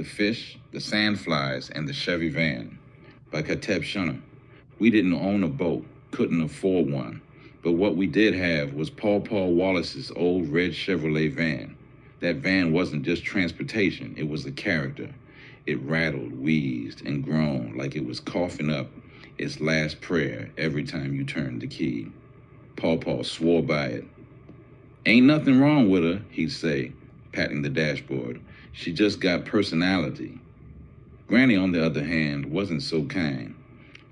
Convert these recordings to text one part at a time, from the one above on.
The Fish, the Sandflies, and the Chevy Van by Kateb Shunner. We didn't own a boat, couldn't afford one, but what we did have was Paul Wallace's old red Chevrolet van. That van wasn't just transportation, it was a character. It rattled, wheezed, and groaned like it was coughing up its last prayer every time you turned the key. Paul swore by it. "Ain't nothing wrong with her," he'd say, patting the dashboard. "She just got personality." Granny, on the other hand, wasn't so kind.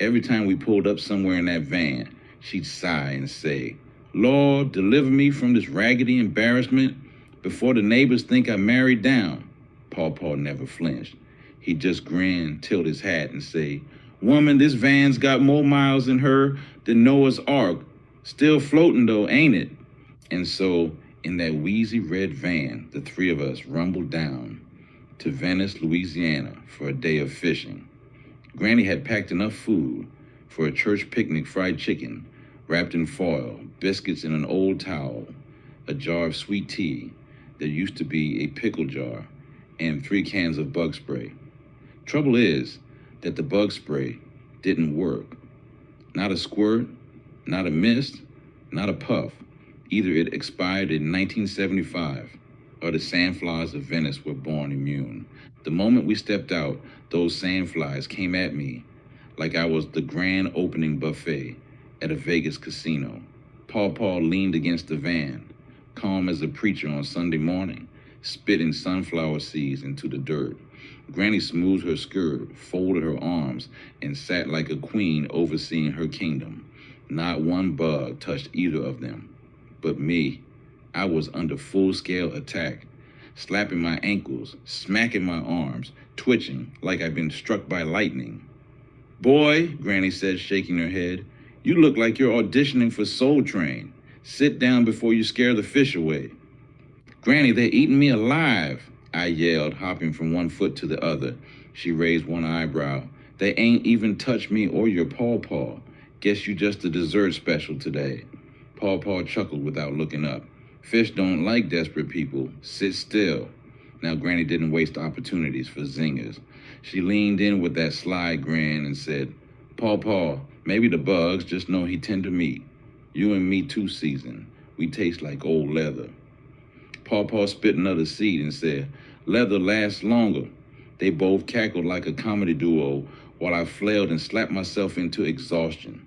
Every time we pulled up somewhere in that van, she'd sigh and say, "Lord, deliver me from this raggedy embarrassment before the neighbors think I married down." Paul never flinched. He'd just grin, tilt his hat, and say, "Woman, this van's got more miles in her than Noah's Ark. Still floating though, ain't it?" And so, in that wheezy red van, the three of us rumbled down to Venice, Louisiana, for a day of fishing. Granny had packed enough food for a church picnic: fried chicken wrapped in foil, biscuits in an old towel, a jar of sweet tea that used to be a pickle jar, and 3 cans of bug spray. Trouble is that the bug spray didn't work. Not a squirt, not a mist, not a puff. Either it expired in 1975 or the sandflies of Venice were born immune. The moment we stepped out, those sandflies came at me like I was the grand opening buffet at a Vegas casino. Paul leaned against the van, calm as a preacher on Sunday morning, spitting sunflower seeds into the dirt. Granny smoothed her skirt, folded her arms, and sat like a queen overseeing her kingdom. Not one bug touched either of them. But me, I was under full-scale attack, slapping my ankles, smacking my arms, twitching like I'd been struck by lightning. "Boy," Granny said, shaking her head, "you look like you're auditioning for Soul Train. Sit down before you scare the fish away." "Granny, they're eating me alive," I yelled, hopping from one foot to the other. She raised one eyebrow. "They ain't even touched me or your paw. Guess you just a dessert special today." Paw chuckled without looking up. "Fish don't like desperate people. Sit still." Now, Granny didn't waste opportunities for zingers. She leaned in with that sly grin and said, Paw, maybe the bugs just know he tender meat. You and me too, season. We taste like old leather." Paw spit another seed and said, "Leather lasts longer." They both cackled like a comedy duo while I flailed and slapped myself into exhaustion.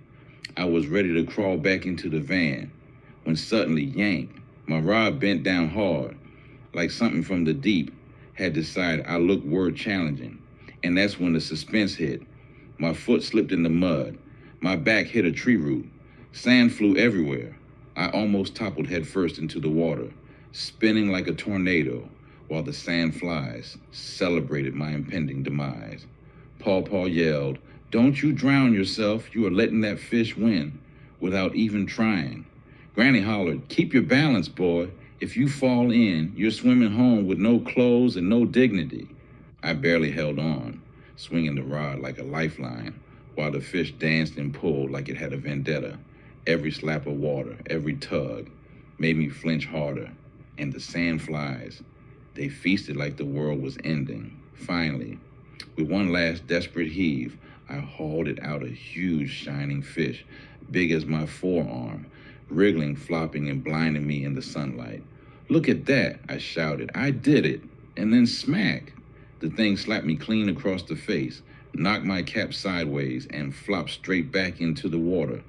I was ready to crawl back into the van when suddenly, yank, my rod bent down hard, like something from the deep had decided I looked word challenging. And that's when the suspense hit. My foot slipped in the mud. My back hit a tree root. Sand flew everywhere. I almost toppled headfirst into the water, spinning like a tornado, while the sand flies celebrated my impending demise. Paw yelled, "Don't you drown yourself. You are letting that fish win without even trying." Granny hollered, "Keep your balance, boy. If you fall in, you're swimming home with no clothes and no dignity." I barely held on, swinging the rod like a lifeline, while the fish danced and pulled like it had a vendetta. Every slap of water, every tug, made me flinch harder. And the sand flies, they feasted like the world was ending. Finally, with one last desperate heave, I hauled it out a huge shining fish, big as my forearm, wriggling, flopping, and blinding me in the sunlight. "Look at that," I shouted. "I did it." And then smack! The thing slapped me clean across the face, knocked my cap sideways, and flopped straight back into the water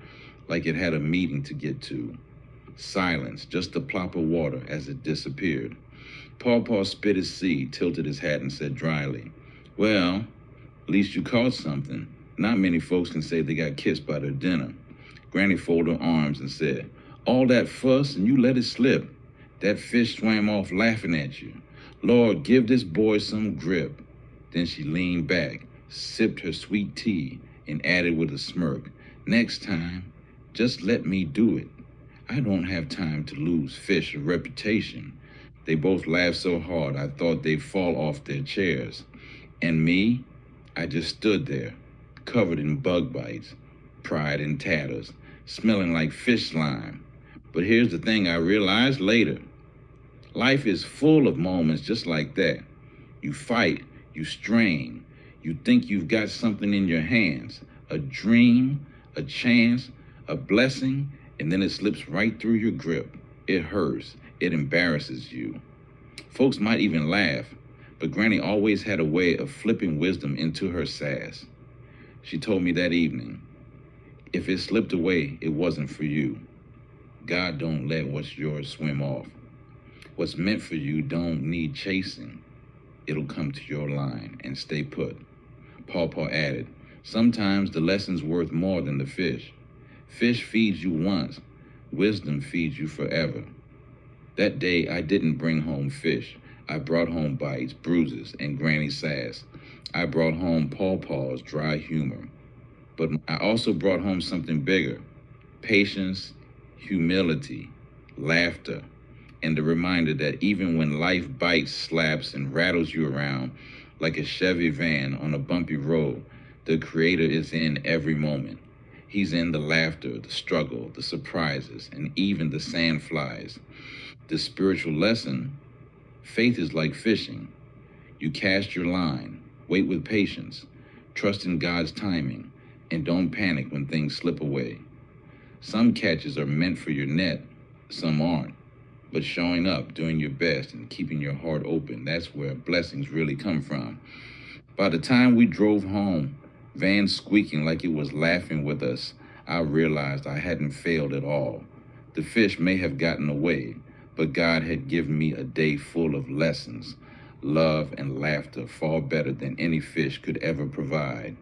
like it had a meeting to get to. Silence, just a plop of water as it disappeared. Paw spit his seed, tilted his hat, and said dryly, "Well, at least you caught something. Not many folks can say they got kissed by their dinner." Granny folded her arms and said, "All that fuss and you let it slip. That fish swam off laughing at you. Lord, give this boy some grip." Then she leaned back, sipped her sweet tea, and added with a smirk, "Next time, just let me do it. I don't have time to lose fish or reputation." They both laughed so hard I thought they'd fall off their chairs. And me, I just stood there, covered in bug bites, pride in tatters, smelling like fish slime. But here's the thing I realized later. Life is full of moments just like that. You fight, You strain. You think you've got something in your hands, a dream, a chance, a blessing, and then it slips right through your grip. It hurts. It embarrasses you. Folks might even laugh, but Granny always had a way of flipping wisdom into her sass. She told me that evening, if it slipped away, it wasn't for you. God don't let what's yours swim off. What's meant for you don't need chasing. It'll come to your line and stay put. Paw added, sometimes the lesson's worth more than the fish. Fish feeds you once. Wisdom feeds you forever. That day, I didn't bring home fish. I brought home bites, bruises, and Granny sass. I brought home Paw's dry humor. But I also brought home something bigger. Patience, humility, laughter, and the reminder that even when life bites, slaps, and rattles you around like a Chevy van on a bumpy road, the Creator is in every moment. He's in the laughter, the struggle, the surprises, and even the sandflies. The spiritual lesson, faith is like fishing. You cast your line, wait with patience, trust in God's timing, and don't panic when things slip away. Some catches are meant for your net, some aren't. But showing up, doing your best, and keeping your heart open, that's where blessings really come from. By the time we drove home, van squeaking like it was laughing with us, I realized I hadn't failed at all. The fish may have gotten away, but God had given me a day full of lessons, love, and laughter far better than any fish could ever provide.